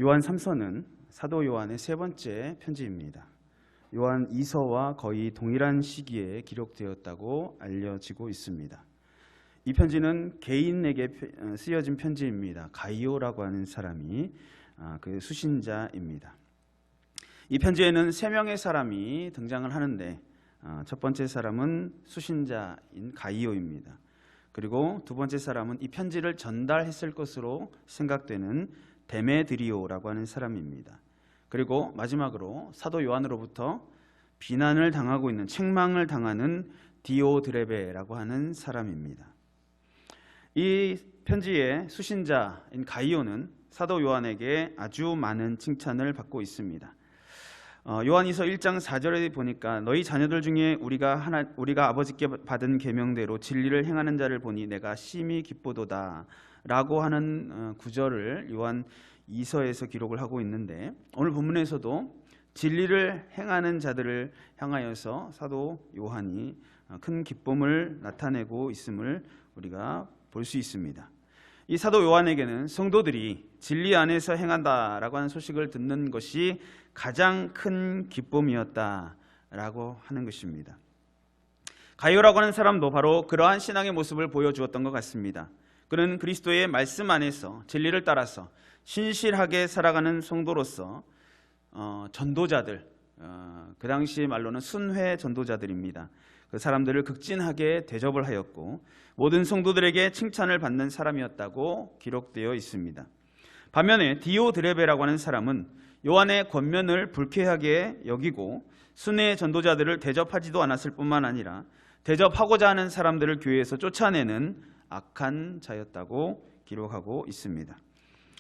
요한 3서는 사도 요한의 세 번째 편지입니다. 요한 2서와 거의 동일한 시기에 기록되었다고 알려지고 있습니다. 이 편지는 개인에게 쓰여진 편지입니다. 가이오라고 하는 사람이 그 수신자입니다. 이 편지에는 세 명의 사람이 등장을 하는데 첫 번째 사람은 수신자인 가이오입니다. 그리고 두 번째 사람은 이 편지를 전달했을 것으로 생각되는 데메드리오라고 하는 사람입니다. 그리고 마지막으로 사도 요한으로부터 비난을 당하고 있는, 책망을 당하는 디오드레베라고 하는 사람입니다. 이 편지의 수신자인 가이오는 사도 요한에게 아주 많은 칭찬을 받고 있습니다. 요한이서 1장 4절에 보니까 너희 자녀들 중에 우리가 아버지께 받은 계명대로 진리를 행하는 자를 보니 내가 심히 기쁘도다 라고 하는 구절을 요한 2서에서 기록을 하고 있는데, 오늘 본문에서도 진리를 행하는 자들을 향하여서 사도 요한이 큰 기쁨을 나타내고 있음을 우리가 볼 수 있습니다. 이 사도 요한에게는 성도들이 진리 안에서 행한다라고 하는 소식을 듣는 것이 가장 큰 기쁨이었다라고 하는 것입니다. 가이오라고 하는 사람도 바로 그러한 신앙의 모습을 보여주었던 것 같습니다. 그는 그리스도의 말씀 안에서 진리를 따라서 신실하게 살아가는 성도로서 전도자들, 그 당시 말로는 순회 전도자들입니다. 그 사람들을 극진하게 대접을 하였고 모든 성도들에게 칭찬을 받는 사람이었다고 기록되어 있습니다. 반면에 디오드레베라고 하는 사람은 요한의 권면을 불쾌하게 여기고 순회 전도자들을 대접하지도 않았을 뿐만 아니라 대접하고자 하는 사람들을 교회에서 쫓아내는 악한 자였다고 기록하고 있습니다.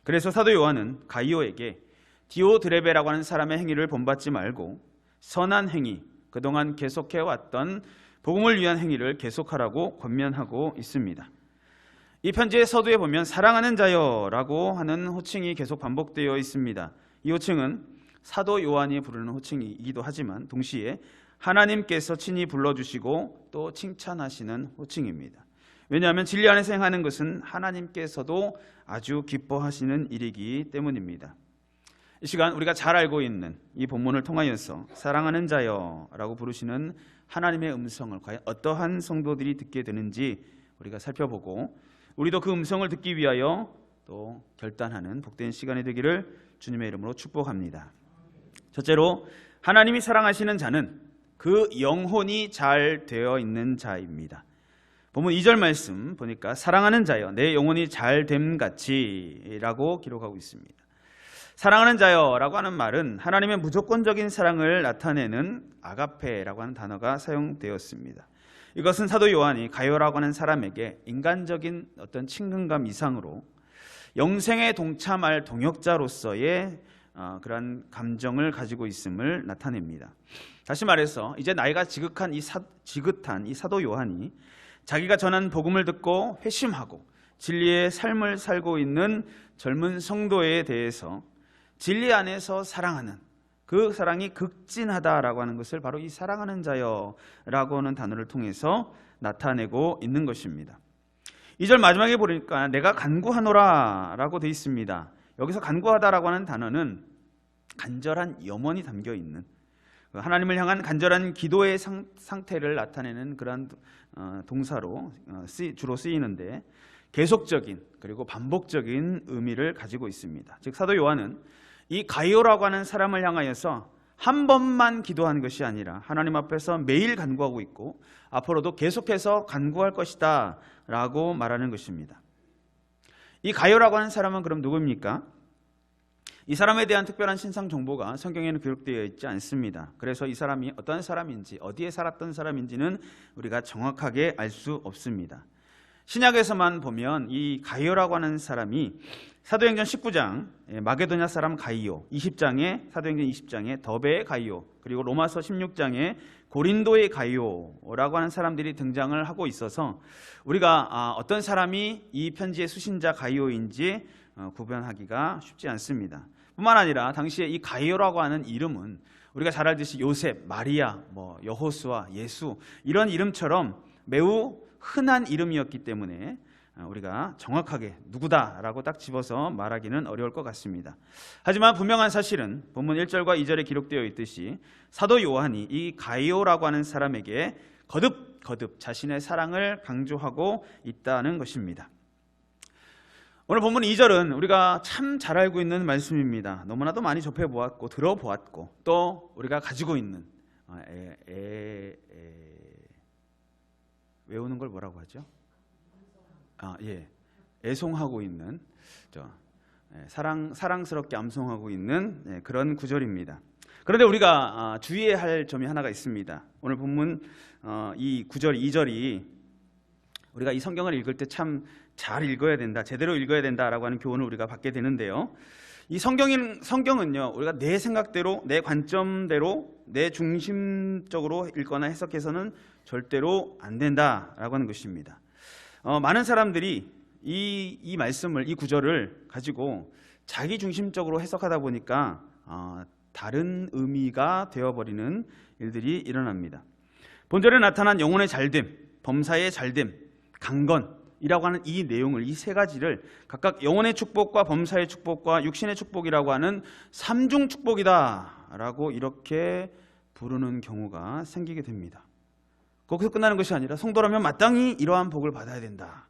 그래서 사도 요한은 가이오에게 디오드레베라고 하는 사람의 행위를 본받지 말고 선한 행위, 그동안 계속해왔던 복음을 위한 행위를 계속하라고 권면하고 있습니다. 이 편지의 서두에 보면 사랑하는 자여라고 하는 호칭이 계속 반복되어 있습니다. 이 호칭은 사도 요한이 부르는 호칭이기도 하지만 동시에 하나님께서 친히 불러주시고 또 칭찬하시는 호칭입니다. 왜냐하면 진리 안에서 행하는 것은 하나님께서도 아주 기뻐하시는 일이기 때문입니다. 이 시간 우리가 잘 알고 있는 이 본문을 통하여서 사랑하는 자여라고 부르시는 하나님의 음성을 과연 어떠한 성도들이 듣게 되는지 우리가 살펴보고, 우리도 그 음성을 듣기 위하여 또 결단하는 복된 시간이 되기를 주님의 이름으로 축복합니다. 첫째로, 하나님이 사랑하시는 자는 그 영혼이 잘 되어 있는 자입니다. 본문 2절 말씀 보니까 사랑하는 자여 내 영혼이 잘 됨 같이 라고 기록하고 있습니다. 사랑하는 자여라고 하는 말은 하나님의 무조건적인 사랑을 나타내는 아가페라고 하는 단어가 사용되었습니다. 이것은 사도 요한이 가이오라고 하는 사람에게 인간적인 어떤 친근감 이상으로 영생에 동참할 동역자로서의 그런 감정을 가지고 있음을 나타냅니다. 다시 말해서 이제 나이가 지긋한 이 사도 요한이 자기가 전한 복음을 듣고 회심하고 진리의 삶을 살고 있는 젊은 성도에 대해서 진리 안에서 사랑하는, 그 사랑이 극진하다라고 하는 것을 바로 이 사랑하는 자여라고 하는 단어를 통해서 나타내고 있는 것입니다. 2절 마지막에 보니까 내가 간구하노라 라고 되어 있습니다. 여기서 간구하다라고 하는 단어는 간절한 염원이 담겨 있는, 하나님을 향한 간절한 기도의 상태를 나타내는 그러한 동사로 주로 쓰이는데 계속적인 그리고 반복적인 의미를 가지고 있습니다. 즉 사도 요한은 이 가이오라고 하는 사람을 향하여서 한 번만 기도한 것이 아니라 하나님 앞에서 매일 간구하고 있고 앞으로도 계속해서 간구할 것이다 라고 말하는 것입니다. 이 가이오라고 하는 사람은 그럼 누구입니까? 이 사람에 대한 특별한 신상 정보가 성경에는 기록되어 있지 않습니다. 그래서 이 사람이 어떤 사람인지, 어디에 살았던 사람인지는 우리가 정확하게 알 수 없습니다. 신약에서만 보면 이 가이오라고 하는 사람이 사도행전 19장 마게도냐 사람 가이오, 20장에 사도행전 20장에 더베의 가이오, 그리고 로마서 16장에 고린도의 가이오라고 하는 사람들이 등장을 하고 있어서 우리가 어떤 사람이 이 편지의 수신자 가이오인지 구별하기가 쉽지 않습니다. 뿐만 아니라 당시에 이 가이오라고 하는 이름은 우리가 잘 알듯이 요셉, 마리아, 여호수아, 예수 이런 이름처럼 매우 흔한 이름이었기 때문에 우리가 정확하게 누구다라고 딱 집어서 말하기는 어려울 것 같습니다. 하지만 분명한 사실은 본문 1절과 2절에 기록되어 있듯이 사도 요한이 이 가이오라고 하는 사람에게 거듭 자신의 사랑을 강조하고 있다는 것입니다. 오늘 본문 2절은 우리가 참 잘 알고 있는 말씀입니다. 너무나도 많이 접해보았고 들어보았고 또 우리가 가지고 있는 외우는 걸 뭐라고 하죠? 애송하고 있는 사랑스럽게 암송하고 있는 그런 구절입니다. 그런데 우리가 주의해야 할 점이 하나가 있습니다. 오늘 본문 이 9절 2절이 우리가 이 성경을 읽을 때 참 잘 읽어야 된다, 제대로 읽어야 된다라고 하는 교훈을 우리가 받게 되는데요. 이 성경은요, 우리가 내 생각대로, 내 관점대로, 내 중심적으로 읽거나 해석해서는 절대로 안 된다라고 하는 것입니다. 많은 사람들이 이 말씀을, 이 구절을 가지고 자기 중심적으로 해석하다 보니까 다른 의미가 되어버리는 일들이 일어납니다. 본절에 나타난 영혼의 잘됨, 범사의 잘됨, 강건이라고 하는 이 내용을, 이 세 가지를 각각 영혼의 축복과 범사의 축복과 육신의 축복이라고 하는 삼중 축복이다라고 이렇게 부르는 경우가 생기게 됩니다. 거기서 끝나는 것이 아니라 성도라면 마땅히 이러한 복을 받아야 된다,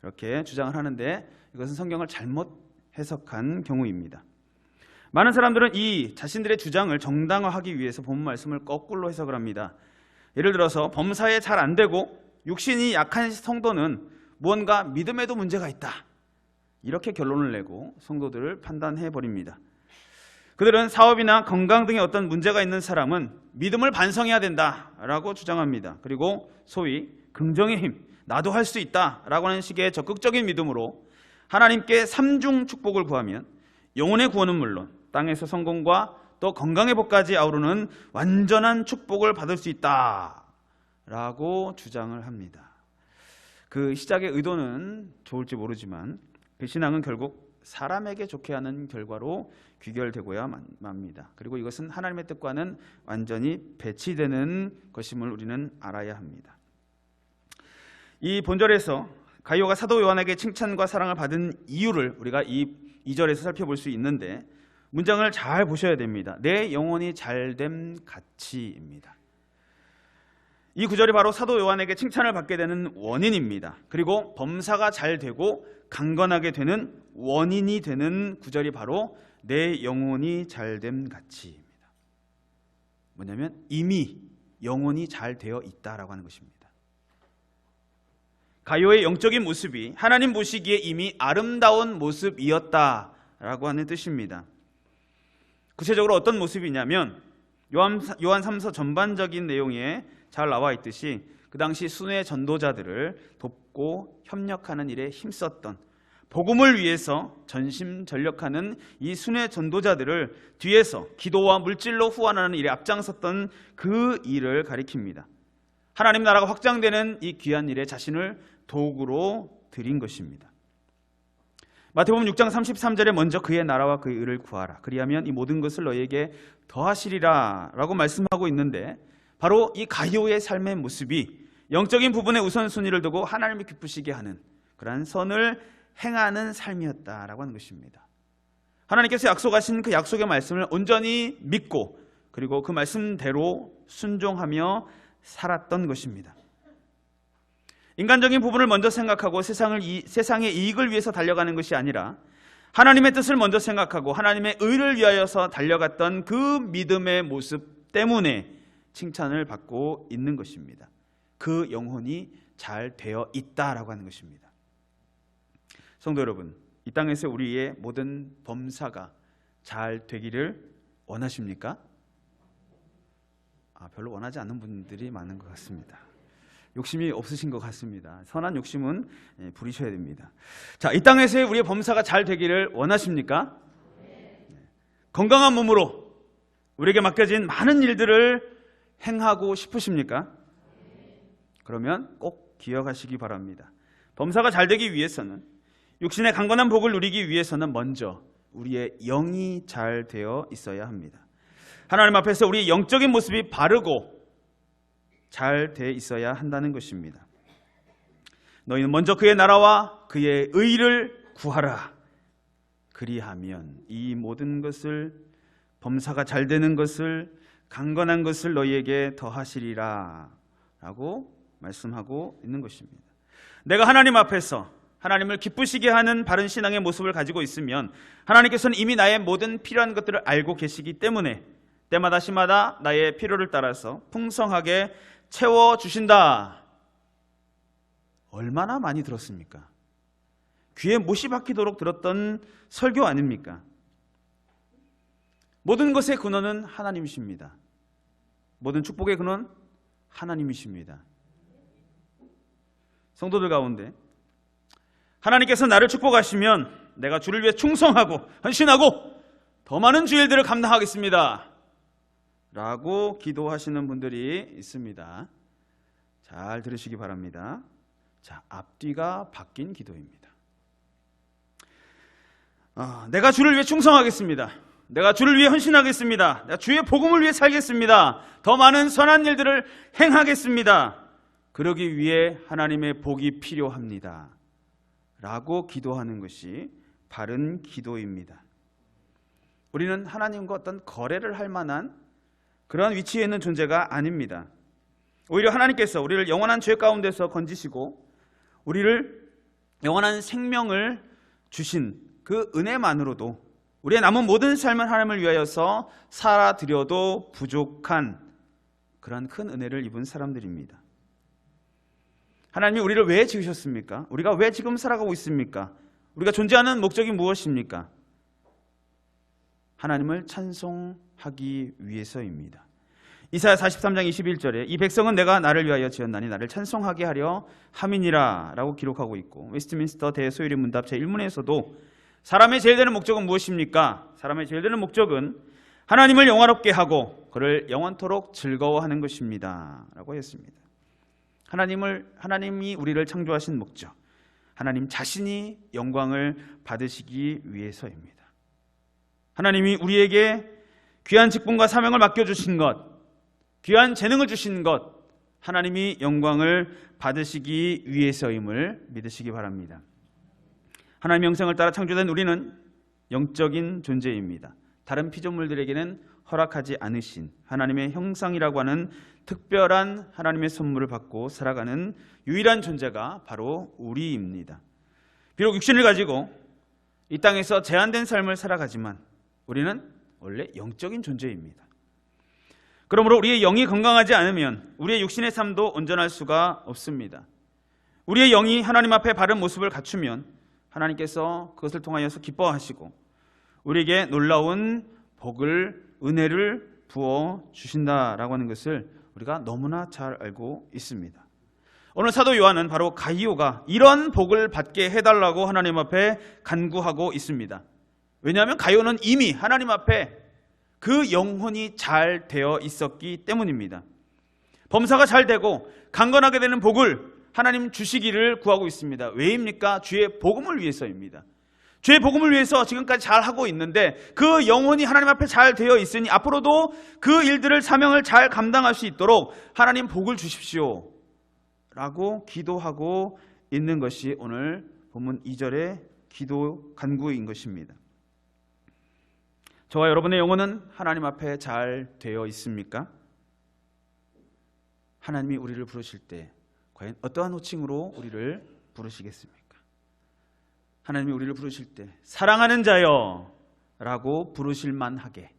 이렇게 주장을 하는데 이것은 성경을 잘못 해석한 경우입니다. 많은 사람들은 이 자신들의 주장을 정당화하기 위해서 본문 말씀을 거꾸로 해석을 합니다. 예를 들어서 범사에 잘 안 되고 육신이 약한 성도는 무언가 믿음에도 문제가 있다, 이렇게 결론을 내고 성도들을 판단해 버립니다. 그들은 사업이나 건강 등의 어떤 문제가 있는 사람은 믿음을 반성해야 된다라고 주장합니다. 그리고 소위 긍정의 힘, 나도 할 수 있다라고 하는 식의 적극적인 믿음으로 하나님께 삼중 축복을 구하면 영혼의 구원은 물론 땅에서 성공과 또 건강의 복까지 아우르는 완전한 축복을 받을 수 있다라고 주장을 합니다. 그 시작의 의도는 좋을지 모르지만 그 신앙은 결국 사람에게 좋게 하는 결과로 귀결되고야 맙니다. 그리고 이것은 하나님의 뜻과는 완전히 배치되는 것임을 우리는 알아야 합니다. 이 본절에서 가이오가 사도 요한에게 칭찬과 사랑을 받은 이유를 우리가 이 2절에서 살펴볼 수 있는데 문장을 잘 보셔야 됩니다. 내 영혼이 잘됨 같이입니다. 이 구절이 바로 사도 요한에게 칭찬을 받게 되는 원인입니다. 그리고 범사가 잘 되고 강건하게 되는 원인이 되는 구절이 바로 내 영혼이 잘됨 같이입니다. 뭐냐면 이미 영혼이 잘 되어 있다라고 하는 것입니다. 가이오의 영적인 모습이 하나님 보시기에 이미 아름다운 모습이었다라고 하는 뜻입니다. 구체적으로 어떤 모습이냐면 요한 3서 전반적인 내용에 잘 나와 있듯이 그 당시 순회 전도자들을 돕고 협력하는 일에 힘썼던, 복음을 위해서 전심전력하는 이 순회 전도자들을 뒤에서 기도와 물질로 후원하는 일에 앞장섰던 그 일을 가리킵니다. 하나님 나라가 확장되는 이 귀한 일에 자신을 도구로 드린 것입니다. 마태복음 6장 33절에 먼저 그의 나라와 그의 의를 구하라, 그리하면 이 모든 것을 너희에게 더하시리라 라고 말씀하고 있는데, 바로 이 가이오의 삶의 모습이 영적인 부분에 우선순위를 두고 하나님을 기쁘시게 하는 그러한 선을 행하는 삶이었다라고 하는 것입니다. 하나님께서 약속하신 그 약속의 말씀을 온전히 믿고 그리고 그 말씀대로 순종하며 살았던 것입니다. 인간적인 부분을 먼저 생각하고 세상의 이익을 위해서 달려가는 것이 아니라 하나님의 뜻을 먼저 생각하고 하나님의 의를 위하여서 달려갔던 그 믿음의 모습 때문에 칭찬을 받고 있는 것입니다. 그 영혼이 잘 되어 있다라고 하는 것입니다. 성도 여러분, 이 땅에서 우리의 모든 범사가 잘 되기를 원하십니까? 별로 원하지 않는 분들이 많은 것 같습니다. 욕심이 없으신 것 같습니다. 선한 욕심은 부리셔야 됩니다. 자, 이 땅에서의 우리의 범사가 잘 되기를 원하십니까? 건강한 몸으로 우리에게 맡겨진 많은 일들을 행하고 싶으십니까? 그러면 꼭 기억하시기 바랍니다. 범사가 잘 되기 위해서는, 육신의 강건한 복을 누리기 위해서는 먼저 우리의 영이 잘 되어 있어야 합니다. 하나님 앞에서 우리의 영적인 모습이 바르고 잘 되어 있어야 한다는 것입니다. 너희는 먼저 그의 나라와 그의 의를 구하라. 그리하면 이 모든 것을, 범사가 잘 되는 것을, 강건한 것을 너희에게 더하시리라 라고 말씀하고 있는 것입니다. 내가 하나님 앞에서 하나님을 기쁘시게 하는 바른 신앙의 모습을 가지고 있으면 하나님께서는 이미 나의 모든 필요한 것들을 알고 계시기 때문에 때마다 시마다 나의 필요를 따라서 풍성하게 채워주신다. 얼마나 많이 들었습니까? 귀에 못이 박히도록 들었던 설교 아닙니까? 모든 것의 근원은 하나님이십니다. 모든 축복의 근원 하나님이십니다. 성도들 가운데 하나님께서 나를 축복하시면 내가 주를 위해 충성하고 헌신하고 더 많은 주 일들을 감당하겠습니다 라고 기도하시는 분들이 있습니다. 잘 들으시기 바랍니다. 자, 앞뒤가 바뀐 기도입니다. 내가 주를 위해 충성하겠습니다. 내가 주를 위해 헌신하겠습니다. 내가 주의 복음을 위해 살겠습니다. 더 많은 선한 일들을 행하겠습니다. 그러기 위해 하나님의 복이 필요합니다 라고 기도하는 것이 바른 기도입니다. 우리는 하나님과 어떤 거래를 할 만한 그러한 위치에 있는 존재가 아닙니다. 오히려 하나님께서 우리를 영원한 죄 가운데서 건지시고 우리를 영원한 생명을 주신 그 은혜만으로도 우리의 남은 모든 삶을 하나님을 위하여서 살아드려도 부족한 그러한 큰 은혜를 입은 사람들입니다. 하나님이 우리를 왜 지으셨습니까? 우리가 왜 지금 살아가고 있습니까? 우리가 존재하는 목적이 무엇입니까? 하나님을 찬송하기 위해서입니다. 이사야 43장 21절에 이 백성은 내가 나를 위하여 지었나니 나를 찬송하게 하려 함이니라 라고 기록하고 있고, 웨스트민스터 대소요리 문답 제1문에서도 사람의 제일 되는 목적은 무엇입니까? 사람의 제일 되는 목적은 하나님을 영화롭게 하고 그를 영원토록 즐거워하는 것입니다 라고 했습니다. 하나님이 우리를 창조하신 목적, 하나님 자신이 영광을 받으시기 위해서입니다. 하나님이 우리에게 귀한 직분과 사명을 맡겨주신 것, 귀한 재능을 주신 것, 하나님이 영광을 받으시기 위해서임을 믿으시기 바랍니다. 하나님의 형상을 따라 창조된 우리는 영적인 존재입니다. 다른 피조물들에게는 허락하지 않으신 하나님의 형상이라고 하는 특별한 하나님의 선물을 받고 살아가는 유일한 존재가 바로 우리입니다. 비록 육신을 가지고 이 땅에서 제한된 삶을 살아가지만 우리는 원래 영적인 존재입니다. 그러므로 우리의 영이 건강하지 않으면 우리의 육신의 삶도 온전할 수가 없습니다. 우리의 영이 하나님 앞에 바른 모습을 갖추면 하나님께서 그것을 통하여서 기뻐하시고 우리에게 놀라운 복을, 은혜를 부어 주신다라고 하는 것을 우리가 너무나 잘 알고 있습니다. 오늘 사도 요한은 바로 가이오가 이런 복을 받게 해달라고 하나님 앞에 간구하고 있습니다. 왜냐하면 가이오는 이미 하나님 앞에 그 영혼이 잘 되어 있었기 때문입니다. 범사가 잘 되고 강건하게 되는 복을 하나님 주시기를 구하고 있습니다. 왜입니까? 주의 복음을 위해서입니다. 주의 복음을 위해서 지금까지 잘 하고 있는데 그 영혼이 하나님 앞에 잘 되어 있으니 앞으로도 그 일들을, 사명을 잘 감당할 수 있도록 하나님 복을 주십시오 라고 기도하고 있는 것이 오늘 본문 2절의 기도 간구인 것입니다. 저와 여러분의 영혼은 하나님 앞에 잘 되어 있습니까? 하나님이 우리를 부르실 때 과연 어떠한 호칭으로 우리를 부르시겠습니까? 하나님이 우리를 부르실 때 사랑하는 자여 라고 부르실 만하게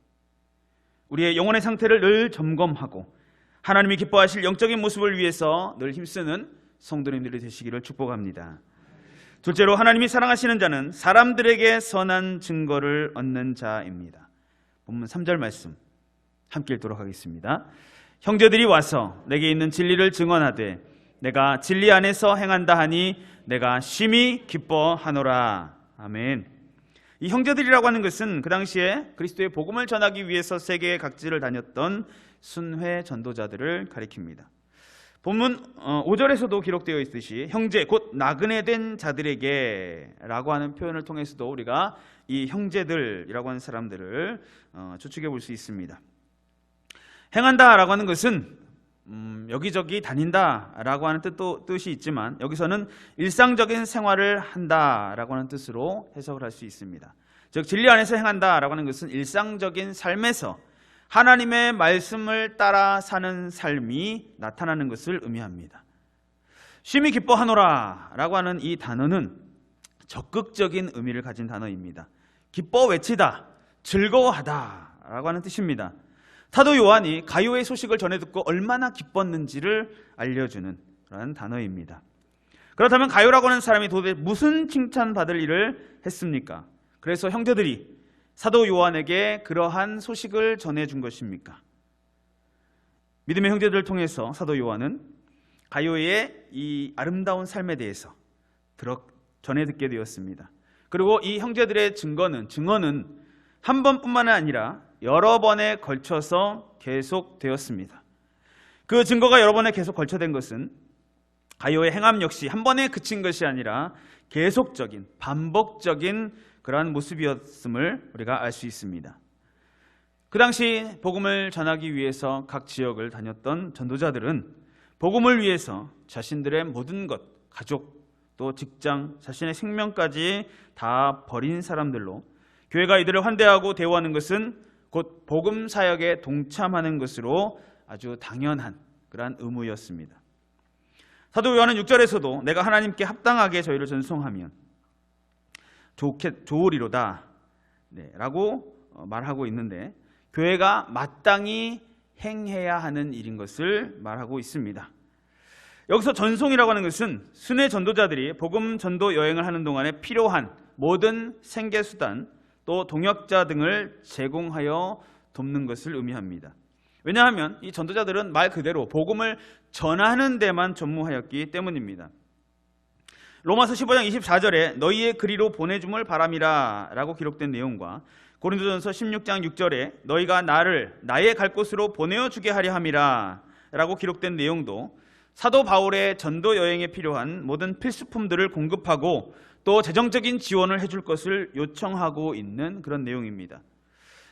우리의 영혼의 상태를 늘 점검하고 하나님이 기뻐하실 영적인 모습을 위해서 늘 힘쓰는 성도님들이 되시기를 축복합니다. 둘째로, 하나님이 사랑하시는 자는 사람들에게 선한 증거를 얻는 자입니다. 본문 3절 말씀 함께 읽도록 하겠습니다. 형제들이 와서 내게 있는 진리를 증언하되 내가 진리 안에서 행한다 하니 내가 심히 기뻐하노라. 아멘. 이 형제들이라고 하는 것은 그 당시에 그리스도의 복음을 전하기 위해서 세계의 각지를 다녔던 순회 전도자들을 가리킵니다. 본문 5절에서도 기록되어 있듯이 형제 곧 나그네 된 자들에게 라고 하는 표현을 통해서도 우리가 이 형제들이라고 하는 사람들을 추측해 볼 수 있습니다. 행한다 라고 하는 것은 여기저기 다닌다라고 하는 뜻이 있지만 여기서는 일상적인 생활을 한다라고 하는 뜻으로 해석을 할 수 있습니다. 즉 진리 안에서 행한다라고 하는 것은 일상적인 삶에서 하나님의 말씀을 따라 사는 삶이 나타나는 것을 의미합니다. 쉼이 기뻐하노라라고 하는 이 단어는 적극적인 의미를 가진 단어입니다. 기뻐 외치다, 즐거워하다라고 하는 뜻입니다. 사도 요한이 가요의 소식을 전해 듣고 얼마나 기뻤는지를 알려주는 그런 단어입니다. 그렇다면 가요라고 하는 사람이 도대체 무슨 칭찬받을 일을 했습니까? 그래서 형제들이 사도 요한에게 그러한 소식을 전해준 것입니까? 믿음의 형제들을 통해서 사도 요한은 가요의 이 아름다운 삶에 대해서 전해 듣게 되었습니다. 그리고 이 형제들의 증언은 한 번뿐만 아니라 여러 번에 걸쳐서 계속되었습니다. 그 증거가 여러 번에 계속 걸쳐된 것은 가요의 행함 역시 한 번에 그친 것이 아니라 계속적인 반복적인 그러한 모습이었음을 우리가 알 수 있습니다. 그 당시 복음을 전하기 위해서 각 지역을 다녔던 전도자들은 복음을 위해서 자신들의 모든 것, 가족, 또 직장, 자신의 생명까지 다 버린 사람들로 교회가 이들을 환대하고 대우하는 것은 곧 복음 사역에 동참하는 것으로 아주 당연한 그러한 의무였습니다. 사도 요한은 6절에서도 내가 하나님께 합당하게 저희를 전송하면 좋으리로다 라고 말하고 있는데 교회가 마땅히 행해야 하는 일인 것을 말하고 있습니다. 여기서 전송이라고 하는 것은 순회 전도자들이 복음 전도 여행을 하는 동안에 필요한 모든 생계수단 또 동역자 등을 제공하여 돕는 것을 의미합니다. 왜냐하면 이 전도자들은 말 그대로 복음을 전하는 데만 전무하였기 때문입니다. 로마서 15장 24절에 너희의 그리로 보내줌을 바람이라 라고 기록된 내용과 고린도전서 16장 6절에 너희가 나의 갈 곳으로 보내어주게 하려 함이라 라고 기록된 내용도 사도 바울의 전도 여행에 필요한 모든 필수품들을 공급하고 또 재정적인 지원을 해줄 것을 요청하고 있는 그런 내용입니다.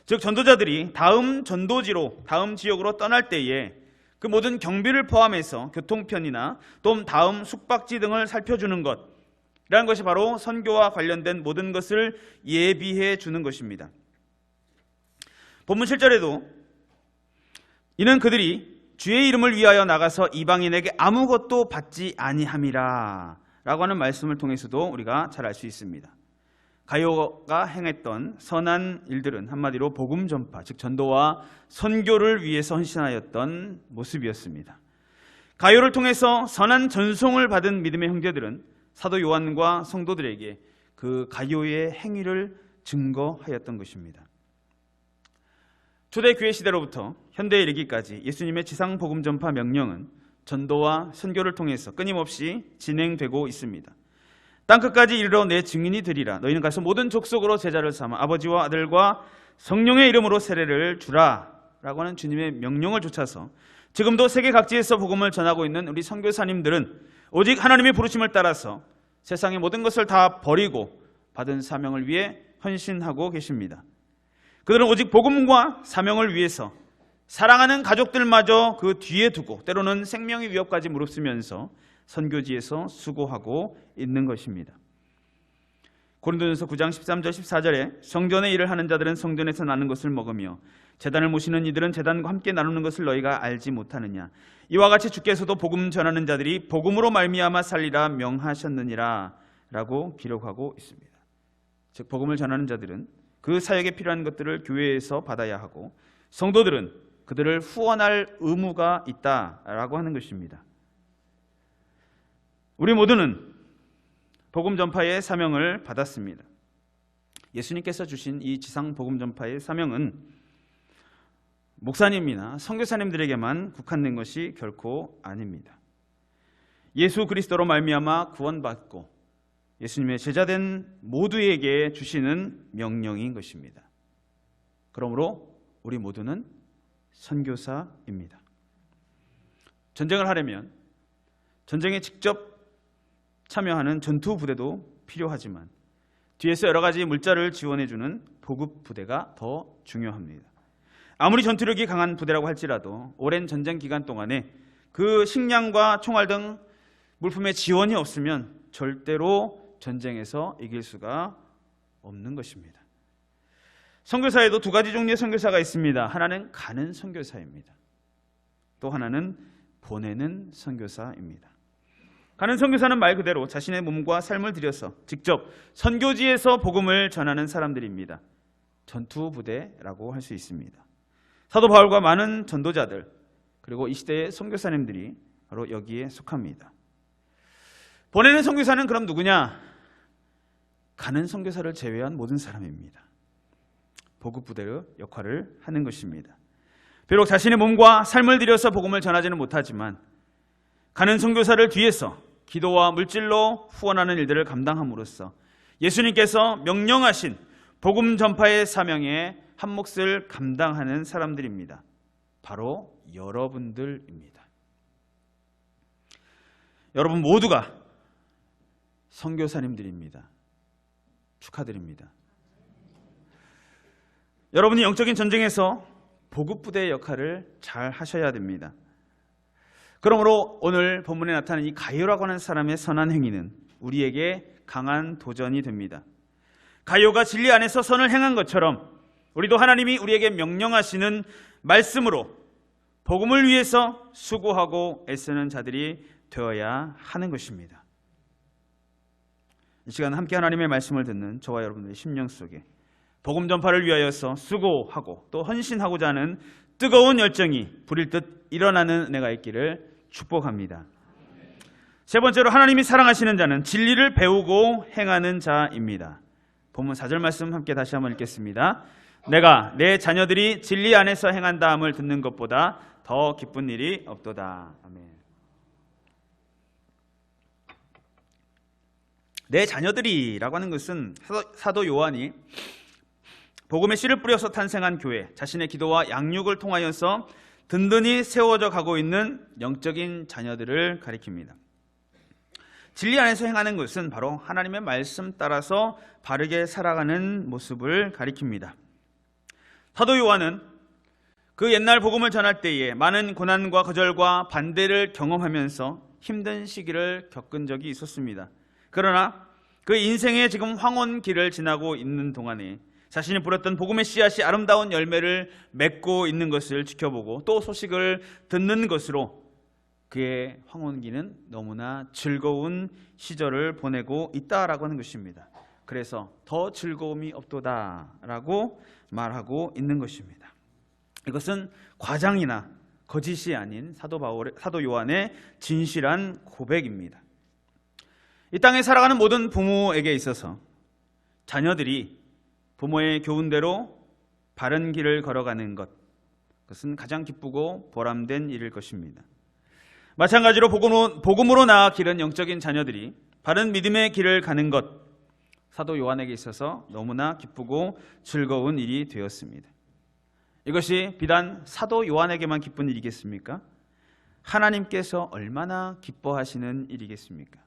즉 전도자들이 다음 전도지로 다음 지역으로 떠날 때에 그 모든 경비를 포함해서 교통편이나 또 다음 숙박지 등을 살펴주는 것이라는 것이 바로 선교와 관련된 모든 것을 예비해 주는 것입니다. 본문 7절에도 이는 그들이 주의 이름을 위하여 나가서 이방인에게 아무것도 받지 아니함이라 라고 하는 말씀을 통해서도 우리가 잘 알 수 있습니다. 가요가 행했던 선한 일들은 한마디로 복음 전파, 즉 전도와 선교를 위해서 헌신하였던 모습이었습니다. 가요를 통해서 선한 전송을 받은 믿음의 형제들은 사도 요한과 성도들에게 그 가요의 행위를 증거하였던 것입니다. 초대교회 시대로부터 현대에 이르기까지 예수님의 지상 복음 전파 명령은 전도와 선교를 통해서 끊임없이 진행되고 있습니다. 땅끝까지 이르러 내 증인이 되리라. 너희는 가서 모든 족속으로 제자를 삼아 아버지와 아들과 성령의 이름으로 세례를 주라 라고 하는 주님의 명령을 좇아서 지금도 세계 각지에서 복음을 전하고 있는 우리 선교사님들은 오직 하나님의 부르심을 따라서 세상의 모든 것을 다 버리고 받은 사명을 위해 헌신하고 계십니다. 그들은 오직 복음과 사명을 위해서 사랑하는 가족들마저 그 뒤에 두고 때로는 생명의 위협까지 무릅쓰면서 선교지에서 수고하고 있는 것입니다. 고린도전서 9장 13절 14절에 성전의 일을 하는 자들은 성전에서 나는 것을 먹으며 제단을 모시는 이들은 제단과 함께 나누는 것을 너희가 알지 못하느냐. 이와 같이 주께서도 복음 전하는 자들이 복음으로 말미암아 살리라 명하셨느니라 라고 기록하고 있습니다. 즉 복음을 전하는 자들은 그 사역에 필요한 것들을 교회에서 받아야 하고 성도들은 그들을 후원할 의무가 있다라고 하는 것입니다. 우리 모두는 복음 전파의 사명을 받았습니다. 예수님께서 주신 이 지상 복음 전파의 사명은 목사님이나 선교사님들에게만 국한된 것이 결코 아닙니다. 예수 그리스도로 말미암아 구원받고 예수님의 제자된 모두에게 주시는 명령인 것입니다. 그러므로 우리 모두는 선교사입니다. 전쟁을 하려면 전쟁에 직접 참여하는 전투 부대도 필요하지만 뒤에서 여러 가지 물자를 지원해주는 보급 부대가 더 중요합니다. 아무리 전투력이 강한 부대라고 할지라도 오랜 전쟁 기간 동안에 그 식량과 총알 등 물품의 지원이 없으면 절대로 전쟁에서 이길 수가 없는 것입니다. 선교사에도 두 가지 종류의 선교사가 있습니다. 하나는 가는 선교사입니다. 또 하나는 보내는 선교사입니다. 가는 선교사는 말 그대로 자신의 몸과 삶을 들여서 직접 선교지에서 복음을 전하는 사람들입니다. 전투부대라고 할 수 있습니다. 사도 바울과 많은 전도자들 그리고 이 시대의 선교사님들이 바로 여기에 속합니다. 보내는 선교사는 그럼 누구냐? 가는 선교사를 제외한 모든 사람입니다. 보급부대의 역할을 하는 것입니다. 비록 자신의 몸과 삶을 들여서 복음을 전하지는 못하지만 가는 선교사를 뒤에서 기도와 물질로 후원하는 일들을 감당함으로써 예수님께서 명령하신 복음 전파의 사명에 한 몫을 감당하는 사람들입니다. 바로 여러분들입니다. 여러분 모두가 선교사님들입니다. 축하드립니다. 여러분이 영적인 전쟁에서 보급부대의 역할을 잘 하셔야 됩니다. 그러므로 오늘 본문에 나타난 이 가이오라고 하는 사람의 선한 행위는 우리에게 강한 도전이 됩니다. 가이오가 진리 안에서 선을 행한 것처럼 우리도 하나님이 우리에게 명령하시는 말씀으로 복음을 위해서 수고하고 애쓰는 자들이 되어야 하는 것입니다. 이 시간 함께 하나님의 말씀을 듣는 저와 여러분들의 심령 속에 복음 전파를 위하여서 수고하고 또 헌신하고자 하는 뜨거운 열정이 불일 듯 일어나는 은혜가 있기를 축복합니다. 세 번째로 하나님이 사랑하시는 자는 진리를 배우고 행하는 자입니다. 본문 4절 말씀 함께 다시 한번 읽겠습니다. 내가 내 자녀들이 진리 안에서 행한다함을 듣는 것보다 더 기쁜 일이 없도다. 아멘. 내 자녀들이라고 하는 것은 사도 요한이 복음의 씨를 뿌려서 탄생한 교회, 자신의 기도와 양육을 통하여서 든든히 세워져 가고 있는 영적인 자녀들을 가리킵니다. 진리 안에서 행하는 것은 바로 하나님의 말씀 따라서 바르게 살아가는 모습을 가리킵니다. 사도 요한은 그 옛날 복음을 전할 때에 많은 고난과 거절과 반대를 경험하면서 힘든 시기를 겪은 적이 있었습니다. 그러나 그 인생의 지금 황혼기를 지나고 있는 동안에 자신이 뿌렸던 복음의 씨앗이 아름다운 열매를 맺고 있는 것을 지켜보고 또 소식을 듣는 것으로 그의 황혼기는 너무나 즐거운 시절을 보내고 있다라고 하는 것입니다. 그래서 더 즐거움이 없도다라고 말하고 있는 것입니다. 이것은 과장이나 거짓이 아닌 사도 요한의 진실한 고백입니다. 이 땅에 살아가는 모든 부모에게 있어서 자녀들이 부모의 교훈대로 바른 길을 걸어가는 것, 그것은 가장 기쁘고 보람된 일일 것입니다. 마찬가지로 복음으로 나아 기른 영적인 자녀들이 바른 믿음의 길을 가는 것, 사도 요한에게 있어서 너무나 기쁘고 즐거운 일이 되었습니다. 이것이 비단 사도 요한에게만 기쁜 일이겠습니까? 하나님께서 얼마나 기뻐하시는 일이겠습니까?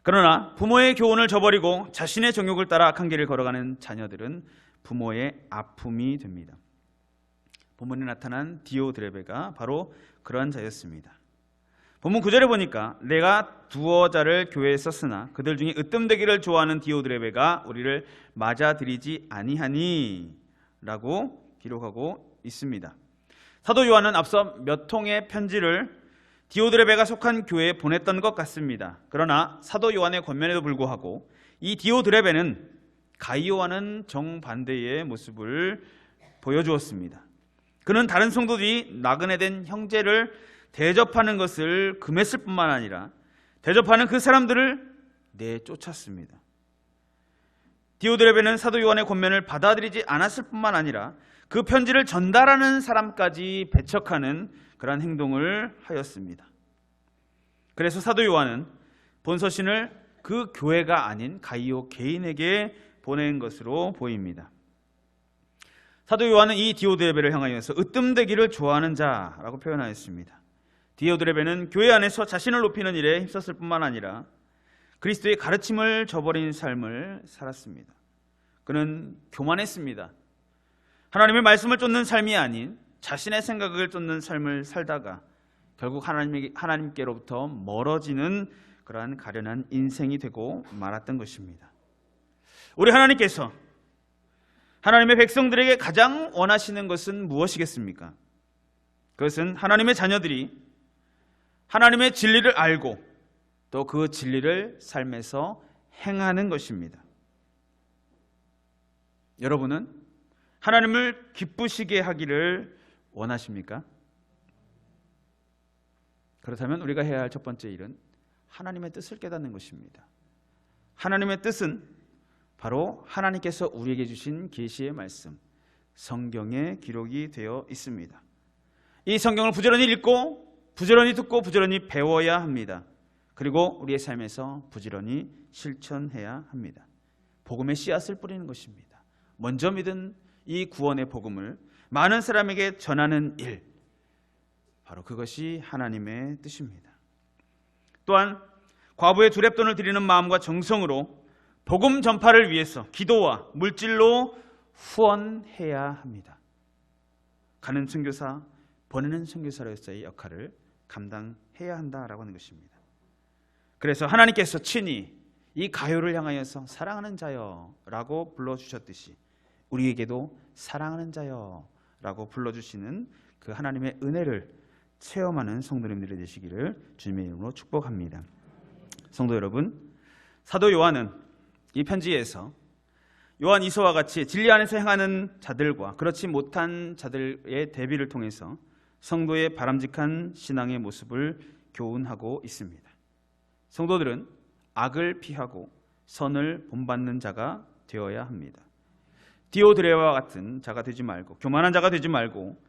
그러나 부모의 교훈을 저버리고 자신의 정욕을 따라 악한 길을 걸어가는 자녀들은 부모의 아픔이 됩니다. 본문에 나타난 디오드레베가 바로 그러한 자였습니다. 본문 9절에 보니까 내가 두어 자를 교회에 썼으나 그들 중에 으뜸되기를 좋아하는 디오드레베가 우리를 맞아들이지 아니하니 라고 기록하고 있습니다. 사도 요한은 앞서 몇 통의 편지를 디오드레베가 속한 교회에 보냈던 것 같습니다. 그러나 사도 요한의 권면에도 불구하고 이 디오드레베는 가이오와는 정반대의 모습을 보여주었습니다. 그는 다른 성도들이 나그네 된 형제를 대접하는 것을 금했을 뿐만 아니라 대접하는 그 사람들을 내쫓았습니다. 디오드레베는 사도 요한의 권면을 받아들이지 않았을 뿐만 아니라 그 편지를 전달하는 사람까지 배척하는 그러한 행동을 하였습니다. 그래서 사도 요한은 본서신을 그 교회가 아닌 가이오 개인에게 보낸 것으로 보입니다. 사도 요한은 이 디오드레베를 향하여서 으뜸되기를 좋아하는 자라고 표현하였습니다. 디오드레베는 교회 안에서 자신을 높이는 일에 힘썼을 뿐만 아니라 그리스도의 가르침을 저버린 삶을 살았습니다. 그는 교만했습니다. 하나님의 말씀을 쫓는 삶이 아닌 자신의 생각을 쫓는 삶을 살다가 결국 하나님께로부터 멀어지는 그러한 가련한 인생이 되고 말았던 것입니다. 우리 하나님께서 하나님의 백성들에게 가장 원하시는 것은 무엇이겠습니까? 그것은 하나님의 자녀들이 하나님의 진리를 알고 또 그 진리를 삶에서 행하는 것입니다. 여러분은 하나님을 기쁘시게 하기를 원하십니까? 그렇다면 우리가 해야 할 첫 번째 일은 하나님의 뜻을 깨닫는 것입니다. 하나님의 뜻은 바로 하나님께서 우리에게 주신 계시의 말씀, 성경에 기록이 되어 있습니다. 이 성경을 부지런히 읽고 부지런히 듣고 부지런히 배워야 합니다. 그리고 우리의 삶에서 부지런히 실천해야 합니다. 복음의 씨앗을 뿌리는 것입니다. 먼저 믿은 이 구원의 복음을 많은 사람에게 전하는 일, 바로 그것이 하나님의 뜻입니다. 또한 과부의 두렙돈을 드리는 마음과 정성으로 복음 전파를 위해서 기도와 물질로 후원해야 합니다. 가는 선교사, 보내는 선교사로서의 역할을 감당해야 한다라고 하는 것입니다. 그래서 하나님께서 친히 이 가요를 향하여서 사랑하는 자여라고 불러주셨듯이 우리에게도 사랑하는 자여라고 불러주시는 그 하나님의 은혜를 체험하는 성도님들이 되시기를 주님의 이름으로 축복합니다. 성도 여러분, 사도 요한은 이 편지에서 요한 이서와 같이 진리 안에서 행하는 자들과 그렇지 못한 자들의 대비를 통해서 성도의 바람직한 신앙의 모습을 교훈하고 있습니다. 성도들은 악을 피하고 선을 본받는 자가 되어야 합니다. 디오드레와 같은 자가 되지 말고, 교만한 자가 되지 말고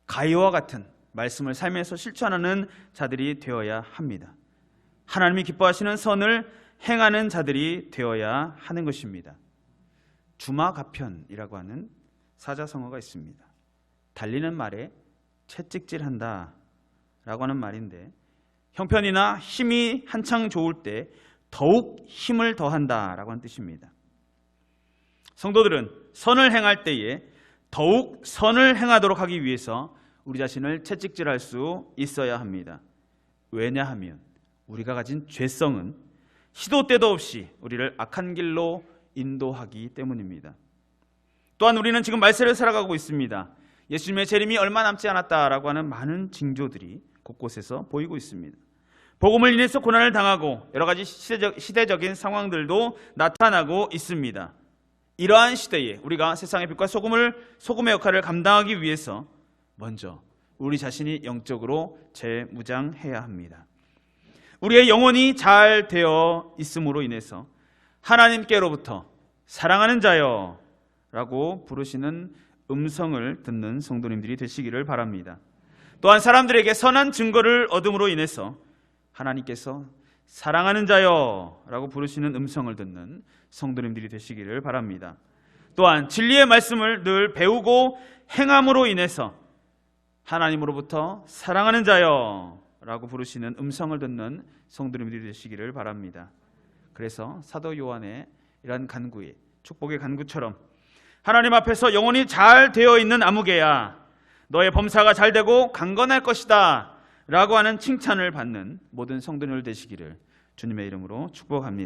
가이오와 같은 말씀을 삶에서 실천하는 자들이 되어야 합니다. 하나님이 기뻐하시는 선을 행하는 자들이 되어야 하는 것입니다. 주마가편이라고 하는 사자성어가 있습니다. 달리는 말에 채찍질한다 라고 하는 말인데, 형편이나 힘이 한창 좋을 때 더욱 힘을 더한다 라고 하는 뜻입니다. 성도들은 선을 행할 때에 더욱 선을 행하도록 하기 위해서 우리 자신을 채찍질할 수 있어야 합니다. 왜냐하면 우리가 가진 죄성은 시도 때도 없이 우리를 악한 길로 인도하기 때문입니다. 또한 우리는 지금 말세를 살아가고 있습니다. 예수님의 재림이 얼마 남지 않았다라고 하는 많은 징조들이 곳곳에서 보이고 있습니다. 복음을 인해서 고난을 당하고 여러 가지 시대적인 상황들도 나타나고 있습니다. 이러한 시대에 우리가 세상의 빛과 소금의 역할을 감당하기 위해서 먼저 우리 자신이 영적으로 재무장해야 합니다. 우리의 영혼이 잘 되어 있음으로 인해서 하나님께로부터 사랑하는 자여 라고 부르시는 음성을 듣는 성도님들이 되시기를 바랍니다. 또한 사람들에게 선한 증거를 얻음으로 인해서 하나님께서 사랑하는 자여 라고 부르시는 음성을 듣는 성도님들이 되시기를 바랍니다. 또한 진리의 말씀을 늘 배우고 행함으로 인해서 하나님으로부터 사랑하는 자여 라고 부르시는 음성을 듣는 성도님들이 되시기를 바랍니다. 그래서 사도 요한의 이러한 간구에, 축복의 간구처럼 하나님 앞에서 영혼이 잘 되어 있는 아무개야, 너의 범사가 잘 되고 강건할 것이다 라고 하는 칭찬을 받는 모든 성도님들 되시기를 주님의 이름으로 축복합니다.